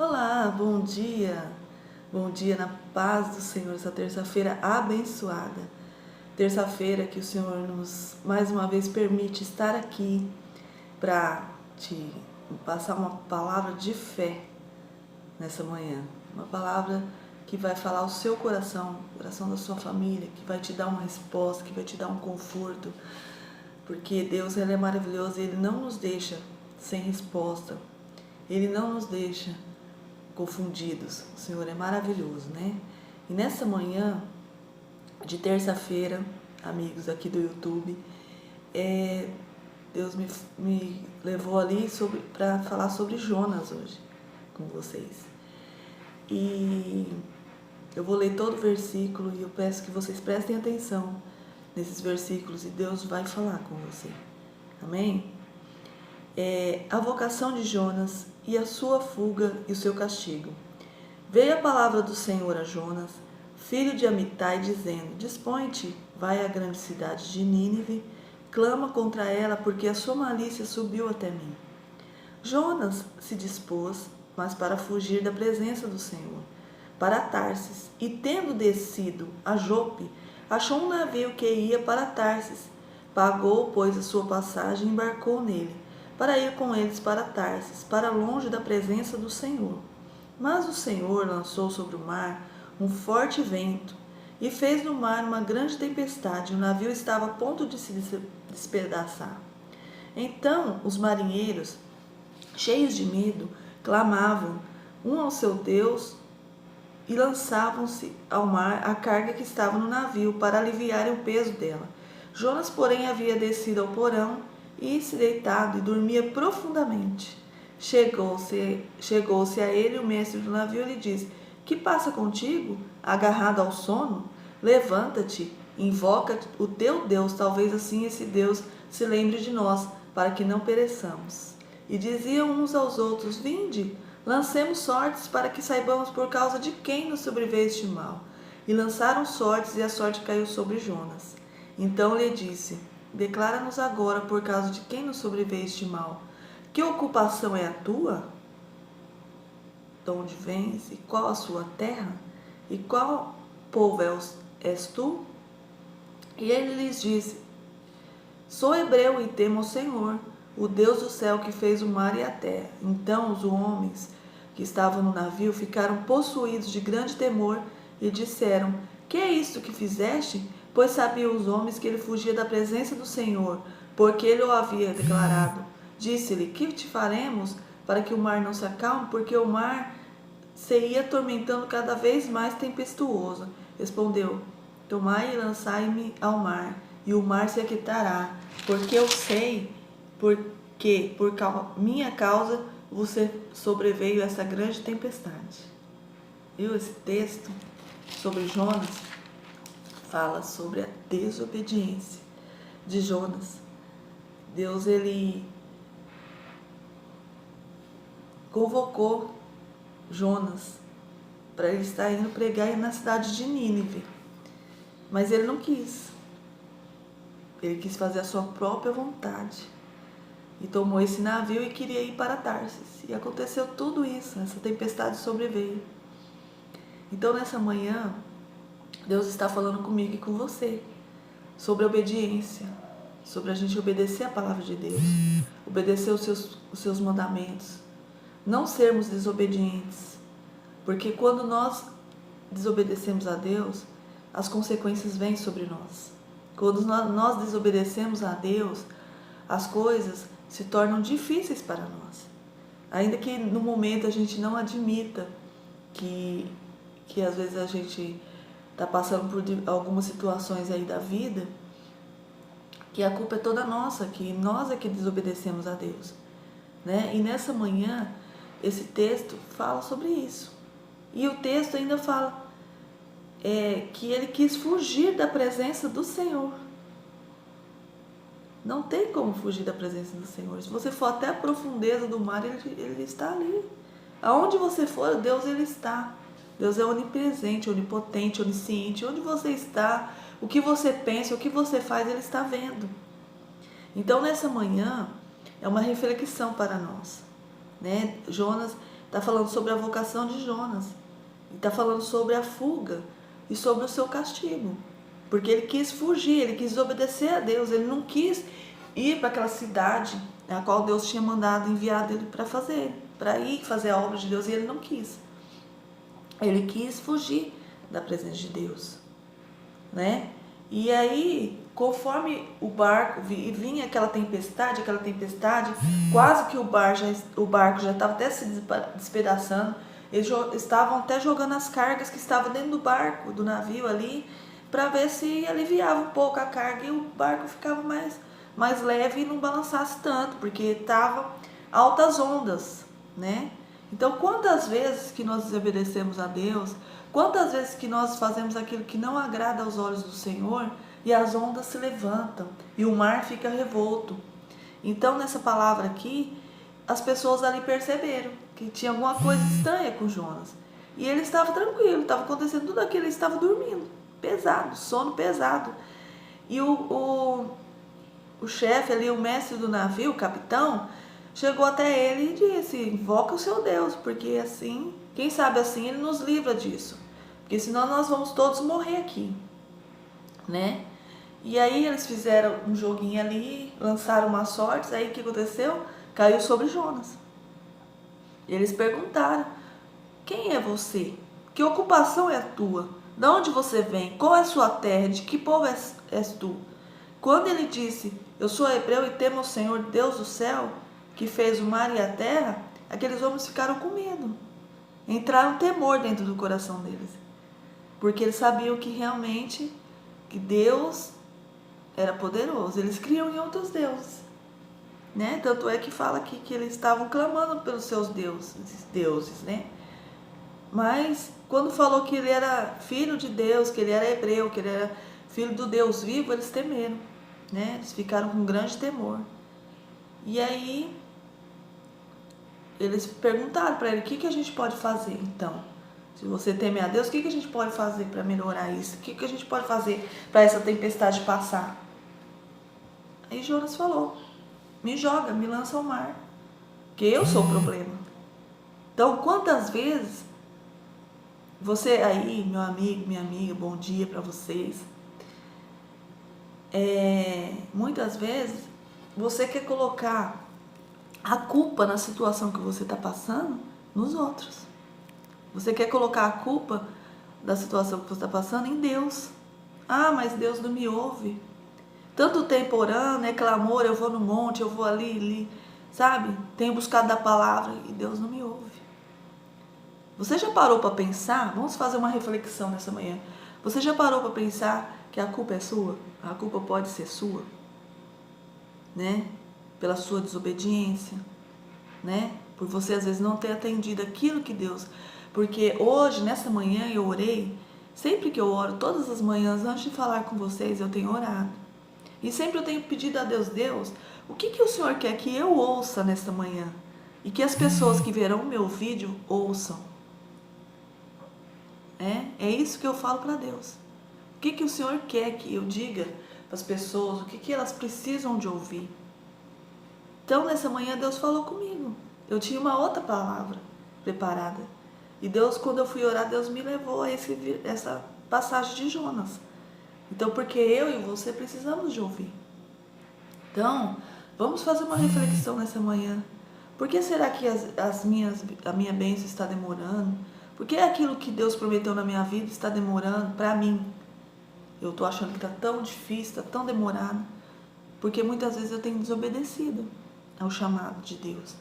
Olá, bom dia. Bom dia na paz do Senhor, essa terça-feira abençoada. Terça-feira que o Senhor nos mais uma vez permite estar aqui para te passar uma palavra de fé nessa manhã. Uma palavra que vai falar ao seu coração, o coração da sua família, que vai te dar uma resposta, que vai te dar um conforto. Porque Deus, Ele é maravilhoso e Ele não nos deixa sem resposta. Ele não nos deixa confundidos. O Senhor é maravilhoso, né? E nessa manhã de terça-feira, amigos aqui do YouTube, Deus me levou ali para falar sobre Jonas hoje com vocês. E eu vou ler todo o versículo e eu peço que vocês prestem atenção nesses versículos e Deus vai falar com você. Amém? A vocação de Jonas e a sua fuga e o seu castigo. Veio a palavra do Senhor a Jonas, filho de Amitai, dizendo: Dispõe-te, vai à grande cidade de Nínive, clama contra ela, porque a sua malícia subiu até mim. Jonas se dispôs, mas para fugir da presença do Senhor, para Tarsis, e tendo descido a Jope, achou um navio que ia para Tarsis. Pagou, pois, a sua passagem e embarcou nele, para ir com eles para Tarsis, para longe da presença do Senhor. Mas o Senhor lançou sobre o mar um forte vento, e fez no mar uma grande tempestade, e o navio estava a ponto de se despedaçar. Então os marinheiros, cheios de medo, clamavam um ao seu Deus e lançavam-se ao mar a carga que estava no navio, para aliviarem o peso dela. Jonas, porém, havia descido ao porão e se deitado e dormia profundamente. Chegou-se a ele o mestre do navio e lhe disse: Que passa contigo, agarrado ao sono? Levanta-te, invoca o teu Deus, talvez assim esse Deus se lembre de nós, para que não pereçamos. E diziam uns aos outros: Vinde, lancemos sortes, para que saibamos por causa de quem nos sobreveio este mal. E lançaram sortes, e a sorte caiu sobre Jonas. Então lhe disse: Declara-nos agora por causa de quem nos sobreveio este mal. Que ocupação é a tua? De onde vens? E qual a sua terra? E qual povo és tu? E ele lhes disse: Sou hebreu e temo ao Senhor, o Deus do céu, que fez o mar e a terra. Então os homens que estavam no navio ficaram possuídos de grande temor e disseram: Que é isto que fizeste? Pois sabiam os homens que ele fugia da presença do Senhor, porque ele o havia declarado. Disse-lhe: Que te faremos para que o mar não se acalme? Porque o mar se ia atormentando cada vez mais tempestuoso. Respondeu: Tomai e lançai-me ao mar, e o mar se aquietará, porque eu sei porque por minha causa você sobreveio essa grande tempestade. Viu? Esse texto sobre Jonas fala sobre a desobediência de Jonas. Deus, ele convocou Jonas para ele estar indo pregar na cidade de Nínive, mas ele não quis. Ele quis fazer a sua própria vontade e tomou esse navio e queria ir para Tarsis. E aconteceu tudo isso, essa tempestade sobreveio. Então nessa manhã, Deus está falando comigo e com você sobre obediência, sobre a gente obedecer a palavra de Deus, obedecer os seus mandamentos, não sermos desobedientes, porque quando nós desobedecemos a Deus, as consequências vêm sobre nós. Quando nós desobedecemos a Deus, as coisas se tornam difíceis para nós. Ainda que no momento a gente não admita que às vezes a gente está passando por algumas situações aí da vida, que a culpa é toda nossa, que nós é que desobedecemos a Deus, né? E nessa manhã, esse texto fala sobre isso. E o texto ainda fala que ele quis fugir da presença do Senhor. Não tem como fugir da presença do Senhor. Se você for até a profundeza do mar, ele está ali. Aonde você for, Deus, ele está. Deus é onipresente, onipotente, onisciente. Onde você está, o que você pensa, o que você faz, ele está vendo. Então, nessa manhã, é uma reflexão para nós, né? Jonas, está falando sobre a vocação de Jonas. Está falando sobre a fuga e sobre o seu castigo. Porque ele quis fugir, ele quis obedecer a Deus, ele não quis ir para aquela cidade a qual Deus tinha mandado, enviado ele para ir fazer a obra de Deus, e ele não quis. Ele quis fugir da presença de Deus, né? E aí, conforme o barco vinha aquela tempestade, quase que o barco já estava até se despedaçando. Eles estavam até jogando as cargas que estavam dentro do barco, do navio ali, para ver se aliviava um pouco a carga e o barco ficava mais leve e não balançasse tanto, porque estava altas ondas, né? Então, quantas vezes que nós desobedecemos a Deus, quantas vezes que nós fazemos aquilo que não agrada aos olhos do Senhor e as ondas se levantam e o mar fica revolto. Então, nessa palavra aqui, as pessoas ali perceberam que tinha alguma coisa estranha com Jonas. E ele estava tranquilo, estava acontecendo tudo aquilo, ele estava dormindo, pesado, sono pesado. E o chefe ali, o mestre do navio, o capitão, chegou até ele e disse: invoca o seu Deus, porque assim, quem sabe assim ele nos livra disso, porque senão nós vamos todos morrer aqui, né? E aí eles fizeram um joguinho ali, lançaram umas sortes, aí o que aconteceu? Caiu sobre Jonas. Eles perguntaram: quem é você? Que ocupação é a tua? De onde você vem? Qual é a sua terra? De que povo és tu? Quando ele disse: eu sou hebreu e temo ao Senhor Deus do céu, que fez o mar e a terra, aqueles homens ficaram com medo. Entraram temor dentro do coração deles. Porque eles sabiam que realmente que Deus era poderoso. Eles criam em outros deuses, né? Tanto é que fala aqui que eles estavam clamando pelos seus deuses, né? Mas quando falou que ele era filho de Deus, que ele era hebreu, que ele era filho do Deus vivo, eles temeram, né? Eles ficaram com grande temor. E aí eles perguntaram para ele: o que a gente pode fazer então? Se você teme a Deus, o que a gente pode fazer para melhorar isso? O que a gente pode fazer para essa tempestade passar? Aí Jonas falou: me joga, me lança ao mar, que eu sou o problema. Então, quantas vezes você aí, meu amigo, minha amiga, bom dia para vocês. Muitas vezes você quer colocar a culpa na situação que você está passando nos outros. Você quer colocar a culpa da situação que você está passando em Deus. Ah, mas Deus não me ouve. Tanto tempo orando, é clamor, eu vou no monte, eu vou ali, sabe? Tenho buscado da palavra e Deus não me ouve. Você já parou para pensar? Vamos fazer uma reflexão nessa manhã. Você já parou para pensar que a culpa é sua? A culpa pode ser sua, né? Pela sua desobediência, né? Por você às vezes não ter atendido aquilo que Deus... Porque hoje, nessa manhã, eu orei. Sempre que eu oro, todas as manhãs, antes de falar com vocês, eu tenho orado. E sempre eu tenho pedido a Deus: Deus, o que o Senhor quer que eu ouça nesta manhã? E que as pessoas que verão o meu vídeo ouçam. É isso que eu falo para Deus. O que o Senhor quer que eu diga para as pessoas? O que elas precisam de ouvir? Então, nessa manhã, Deus falou comigo. Eu tinha uma outra palavra preparada. E Deus, quando eu fui orar, Deus me levou a essa passagem de Jonas. Então, porque eu e você precisamos de ouvir. Então, vamos fazer uma reflexão nessa manhã. Por que será que a minha bênção está demorando? Por que aquilo que Deus prometeu na minha vida está demorando para mim? Eu estou achando que está tão difícil, está tão demorado. Porque muitas vezes eu tenho desobedecido ao chamado de Deus.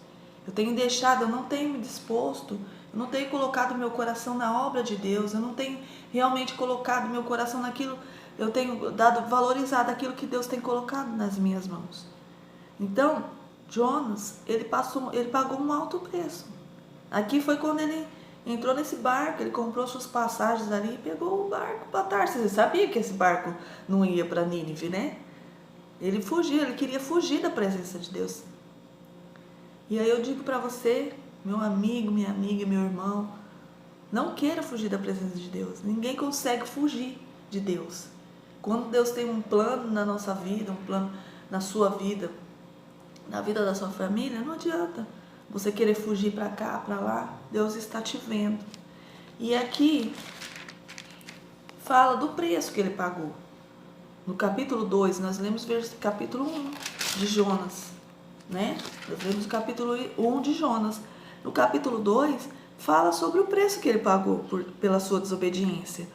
Eu tenho deixado, eu não tenho me disposto, eu não tenho colocado meu coração na obra de Deus, eu não tenho realmente colocado meu coração naquilo, eu tenho valorizado aquilo que Deus tem colocado nas minhas mãos. Então, Jonas, ele pagou um alto preço. Aqui foi quando ele entrou nesse barco, ele comprou suas passagens ali e pegou o barco para Tarsis. Você sabia que esse barco não ia para Nínive, né? Ele fugiu, ele queria fugir da presença de Deus. E aí eu digo para você, meu amigo, minha amiga, meu irmão, não queira fugir da presença de Deus. Ninguém consegue fugir de Deus. Quando Deus tem um plano na nossa vida, um plano na sua vida, na vida da sua família, não adianta. você querer fugir para cá, para lá, Deus está te vendo. E aqui fala do preço que ele pagou. No capítulo 2, nós lemos o capítulo 1 de Jonas, né? Nós lemos o capítulo 1 de Jonas. No capítulo 2, fala sobre o preço que ele pagou pela sua desobediência.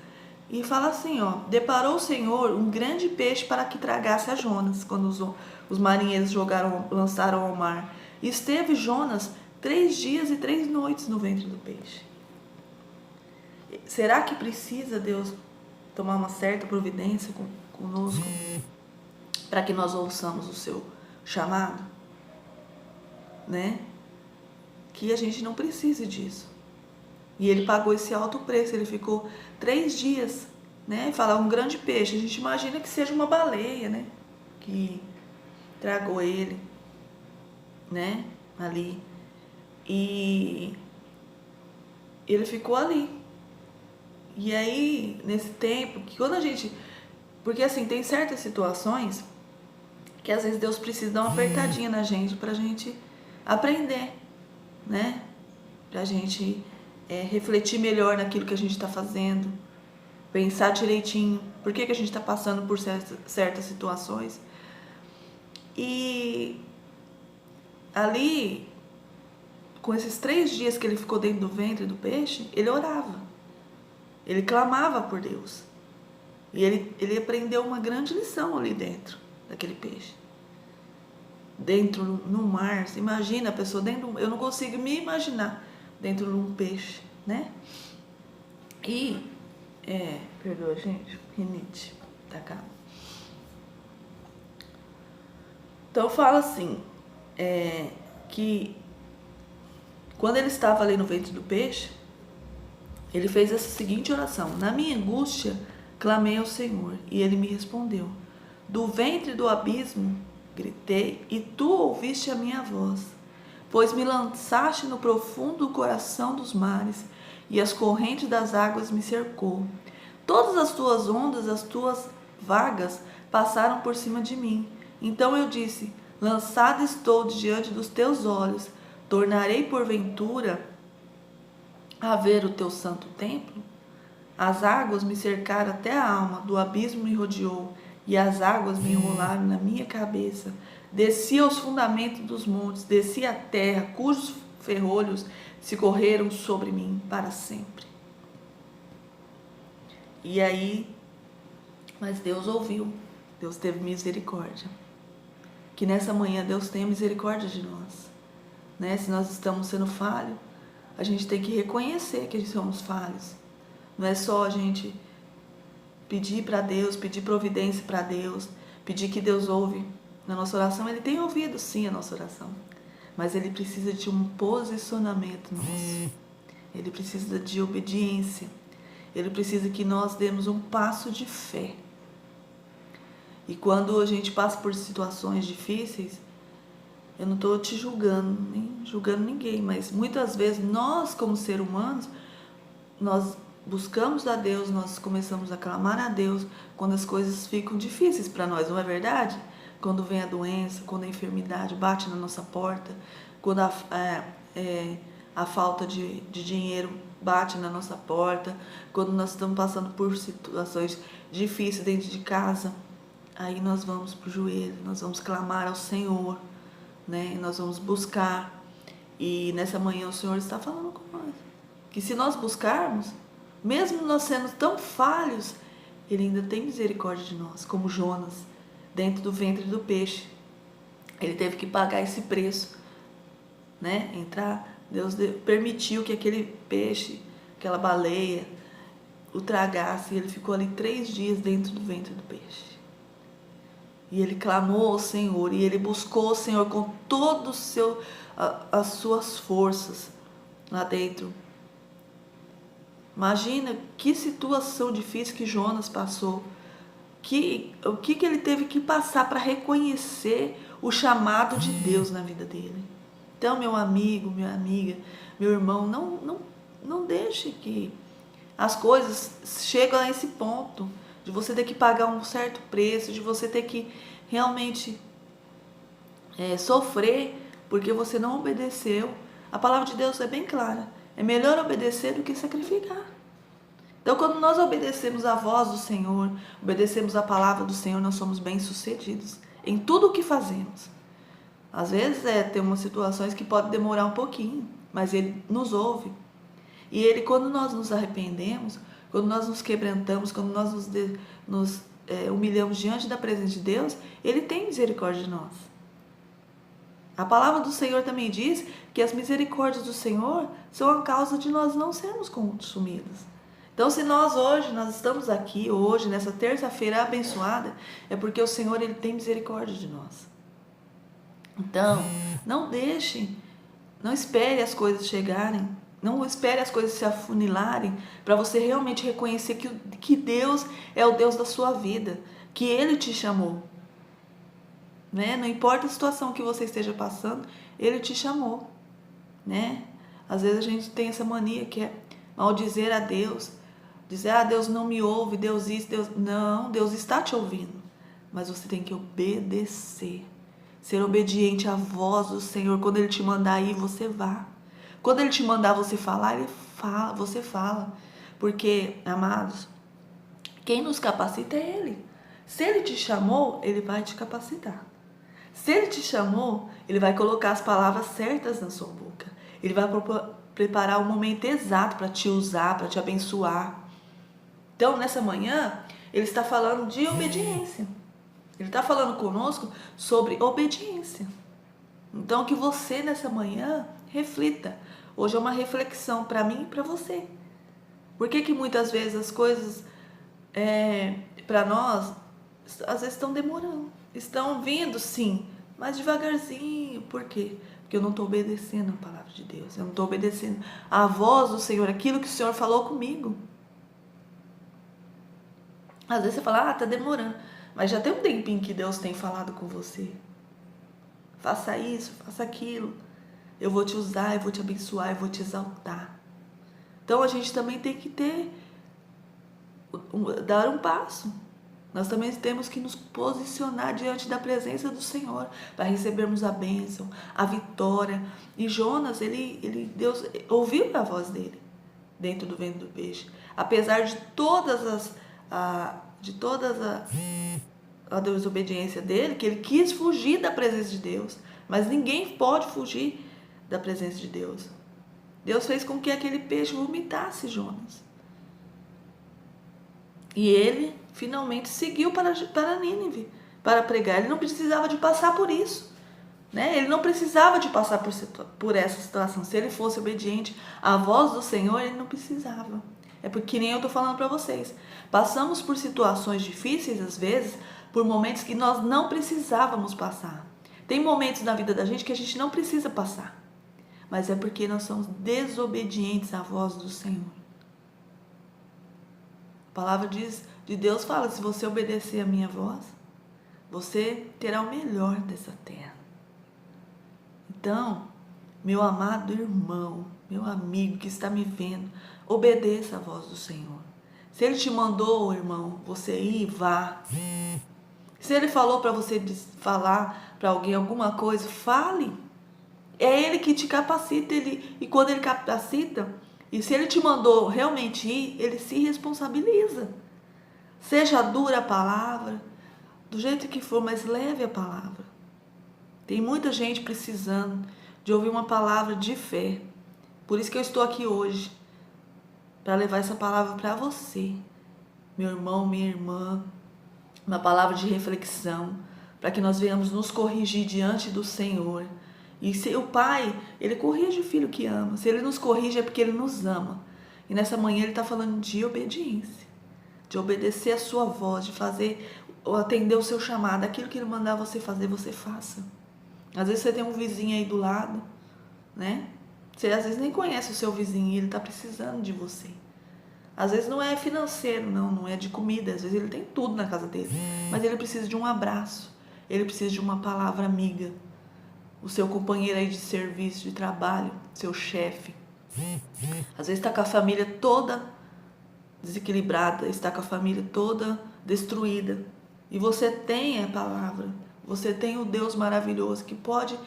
E fala assim, ó: deparou o Senhor um grande peixe para que tragasse a Jonas, quando os marinheiros lançaram ao mar. E esteve Jonas 3 dias e 3 noites no ventre do peixe. Será que precisa Deus tomar uma certa providência conosco para que nós ouçamos o seu chamado? Né? Que a gente não precise disso. E ele pagou esse alto preço, ele ficou 3 dias, né? Falar um grande peixe, a gente imagina que seja uma baleia, né? Que tragou ele, né? Ali. E ele ficou ali. E aí, nesse tempo, que quando a gente... Porque assim, tem certas situações que às vezes Deus precisa dar uma apertadinha na gente pra gente aprender, né? Pra gente refletir melhor naquilo que a gente está fazendo, pensar direitinho por que a gente está passando por certas situações. E ali, com esses 3 dias que ele ficou dentro do ventre do peixe, ele orava, ele clamava por Deus. E ele aprendeu uma grande lição ali dentro daquele peixe. Dentro, no mar, você imagina a pessoa dentro, eu não consigo me imaginar dentro de um peixe, né? E, perdoa, gente, rinite, tá cá. Então fala assim, que quando ele estava ali no ventre do peixe, ele fez essa seguinte oração: na minha angústia, clamei ao Senhor, e ele me respondeu. Do ventre do abismo, gritei, e tu ouviste a minha voz. Pois me lançaste no profundo coração dos mares, e as correntes das águas me cercou. Todas as tuas ondas, as tuas vagas, passaram por cima de mim. Então eu disse: lançado estou diante dos teus olhos, tornarei porventura a ver o teu santo templo? As águas me cercaram até a alma, do abismo me rodeou, e as águas me enrolaram na minha cabeça. Desci aos fundamentos dos montes, desci à terra, cujos ferrolhos se correram sobre mim para sempre. E aí, mas Deus ouviu, Deus teve misericórdia. Que nessa manhã Deus tenha misericórdia de nós, né? Se nós estamos sendo falhos, a gente tem que reconhecer que somos falhos. Não é só a gente pedir para Deus, pedir providência para Deus, pedir que Deus ouve na nossa oração. Ele tem ouvido sim a nossa oração, mas Ele precisa de um posicionamento nosso. Ele precisa de obediência. Ele precisa que nós demos um passo de fé. E quando a gente passa por situações difíceis, eu não estou te julgando, nem julgando ninguém, mas muitas vezes nós, como seres humanos, nós buscamos a Deus, nós começamos a clamar a Deus quando as coisas ficam difíceis para nós, não é verdade? Quando vem a doença, quando a enfermidade bate na nossa porta, quando a falta de dinheiro bate na nossa porta, quando nós estamos passando por situações difíceis dentro de casa, aí nós vamos para o joelho, nós vamos clamar ao Senhor, né? Nós vamos buscar. E nessa manhã o Senhor está falando com nós que se nós buscarmos, mesmo nós sendo tão falhos, Ele ainda tem misericórdia de nós, como Jonas, dentro do ventre do peixe. Ele teve que pagar esse preço, né? Deus permitiu que aquele peixe, aquela baleia, o tragasse, e ele ficou ali 3 dias dentro do ventre do peixe. E ele clamou ao Senhor, e ele buscou o Senhor com todas as suas forças lá dentro. Imagina que situação difícil que Jonas passou. O que ele teve que passar para reconhecer o chamado de Deus na vida dele. Então, meu amigo, minha amiga, meu irmão, não deixe que as coisas cheguem a esse ponto de você ter que pagar um certo preço, de você ter que realmente sofrer porque você não obedeceu. A palavra de Deus é bem clara. É melhor obedecer do que sacrificar. Então, quando nós obedecemos a voz do Senhor, obedecemos a palavra do Senhor, nós somos bem-sucedidos em tudo o que fazemos. Às vezes tem umas situações que pode demorar um pouquinho, mas Ele nos ouve. E Ele, quando nós nos arrependemos, quando nós nos quebrantamos, quando nós nos humilhamos diante da presença de Deus, Ele tem misericórdia de nós. A palavra do Senhor também diz que as misericórdias do Senhor são a causa de nós não sermos consumidos. Então, se nós estamos aqui hoje, nessa terça-feira abençoada, é porque o Senhor, Ele tem misericórdia de nós. Então, não espere as coisas chegarem, não espere as coisas se afunilarem para você realmente reconhecer que Deus é o Deus da sua vida, que Ele te chamou. Né? Não importa a situação que você esteja passando, Ele te chamou. Né? Às vezes a gente tem essa mania que é maldizer a Deus, dizer, Deus não me ouve, Deus isso, Deus... Não, Deus está te ouvindo, mas você tem que obedecer. Ser obediente à voz do Senhor. Quando Ele te mandar ir, você vá. Quando Ele te mandar você falar, você fala. Porque, amados, quem nos capacita é Ele. Se Ele te chamou, Ele vai te capacitar. Se Ele te chamou, Ele vai colocar as palavras certas na sua boca. Ele vai preparar o momento exato para te usar, para te abençoar. Então, nessa manhã, Ele está falando de obediência. Ele está falando conosco sobre obediência. Então, que você nessa manhã reflita. Hoje é uma reflexão para mim e para você. Por que muitas vezes as coisas para nós, às vezes estão demorando? Estão vindo, sim, mas devagarzinho. Por quê? Porque eu não estou obedecendo a palavra de Deus. Eu não estou obedecendo a voz do Senhor, aquilo que o Senhor falou comigo. Às vezes você fala, está demorando. Mas já tem um tempinho que Deus tem falado com você. Faça isso, faça aquilo. Eu vou te usar, eu vou te abençoar, eu vou te exaltar. Então a gente também tem que dar um passo. Nós também temos que nos posicionar diante da presença do Senhor para recebermos a bênção, a vitória. E Jonas, Deus ouviu a voz dele dentro do ventre do peixe. Apesar de a desobediência dele, que ele quis fugir da presença de Deus, mas ninguém pode fugir da presença de Deus. Deus fez com que aquele peixe vomitasse Jonas. E ele finalmente seguiu para Nínive, para pregar. Ele não precisava de passar por isso. Né? Ele não precisava de passar por essa situação. Se ele fosse obediente à voz do Senhor, ele não precisava. É porque nem eu estou falando para vocês. Passamos por situações difíceis, às vezes, por momentos que nós não precisávamos passar. Tem momentos na vida da gente que a gente não precisa passar. Mas é porque nós somos desobedientes à voz do Senhor. A palavra de Deus fala, se você obedecer a minha voz, você terá o melhor dessa terra. Então, meu amado irmão, meu amigo que está me vendo, obedeça a voz do Senhor. Se Ele te mandou, irmão, você ir, vá. Se Ele falou para você falar para alguém alguma coisa, fale. É Ele que te capacita, e quando Ele capacita, e se Ele te mandou realmente ir, Ele se responsabiliza. Seja dura a palavra, do jeito que for, mas leve a palavra. Tem muita gente precisando de ouvir uma palavra de fé. Por isso que eu estou aqui hoje, para levar essa palavra para você, meu irmão, minha irmã, uma palavra de reflexão, para que nós venhamos nos corrigir diante do Senhor. E se o Pai, Ele corrige o filho que ama. Se Ele nos corrige é porque Ele nos ama. E nessa manhã Ele está falando de obediência, de obedecer a sua voz, de fazer, ou atender o seu chamado. Aquilo que Ele mandar você fazer, você faça. Às vezes você tem um vizinho aí do lado, né? Você às vezes nem conhece o seu vizinho e ele está precisando de você. Às vezes não é financeiro, não é de comida. Às vezes ele tem tudo na casa dele, mas ele precisa de um abraço. Ele precisa de uma palavra amiga. O seu companheiro aí de serviço, de trabalho, seu chefe. Às vezes está com a família toda desequilibrada, está com a família toda destruída. E você tem a palavra, você tem o Deus maravilhoso que pode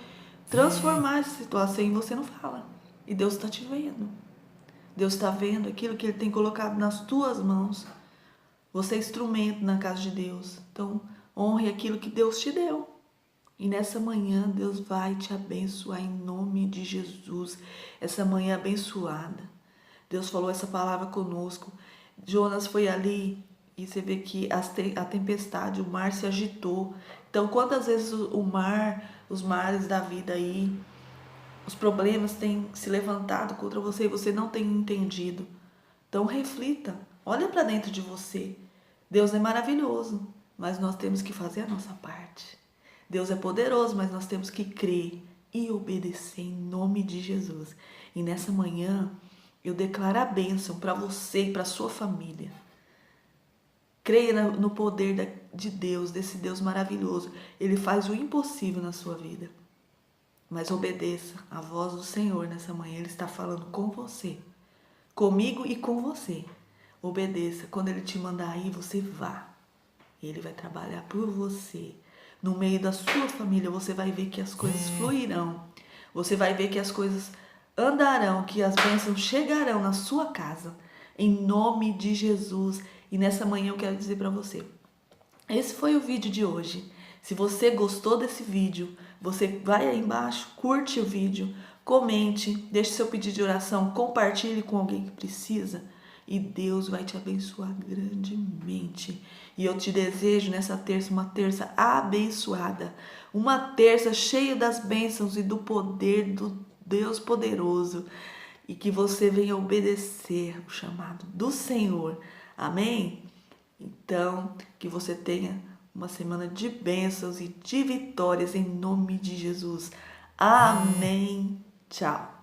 transformar essa situação e você não fala. E Deus está te vendo. Deus está vendo aquilo que Ele tem colocado nas tuas mãos. Você é instrumento na casa de Deus. Então, honre aquilo que Deus te deu. E nessa manhã, Deus vai te abençoar em nome de Jesus. Essa manhã abençoada. Deus falou essa palavra conosco. Jonas foi ali e você vê que a tempestade, o mar se agitou. Então, quantas vezes o mar, os mares da vida aí, os problemas têm se levantado contra você e você não tem entendido. Então, reflita. Olha para dentro de você. Deus é maravilhoso, mas nós temos que fazer a nossa parte. Deus é poderoso, mas nós temos que crer e obedecer em nome de Jesus. E nessa manhã, eu declaro a bênção para você e para a sua família. Creia no poder de Deus, desse Deus maravilhoso. Ele faz o impossível na sua vida. Mas obedeça a voz do Senhor nessa manhã. Ele está falando com você, comigo e com você. Obedeça. Quando Ele te mandar ir, você vá. Ele vai trabalhar por você. No meio da sua família, você vai ver que as coisas fluirão. Você vai ver que as coisas andarão, que as bênçãos chegarão na sua casa. Em nome de Jesus. E nessa manhã eu quero dizer para você. Esse foi o vídeo de hoje. Se você gostou desse vídeo, você vai aí embaixo, curte o vídeo, comente, deixe seu pedido de oração, compartilhe com alguém que precisa e Deus vai te abençoar grandemente. E eu te desejo nessa terça uma terça abençoada, uma terça cheia das bênçãos e do poder do Deus poderoso e que você venha obedecer o chamado do Senhor. Amém? Então, que você tenha uma semana de bênçãos e de vitórias em nome de Jesus. Amém. Tchau.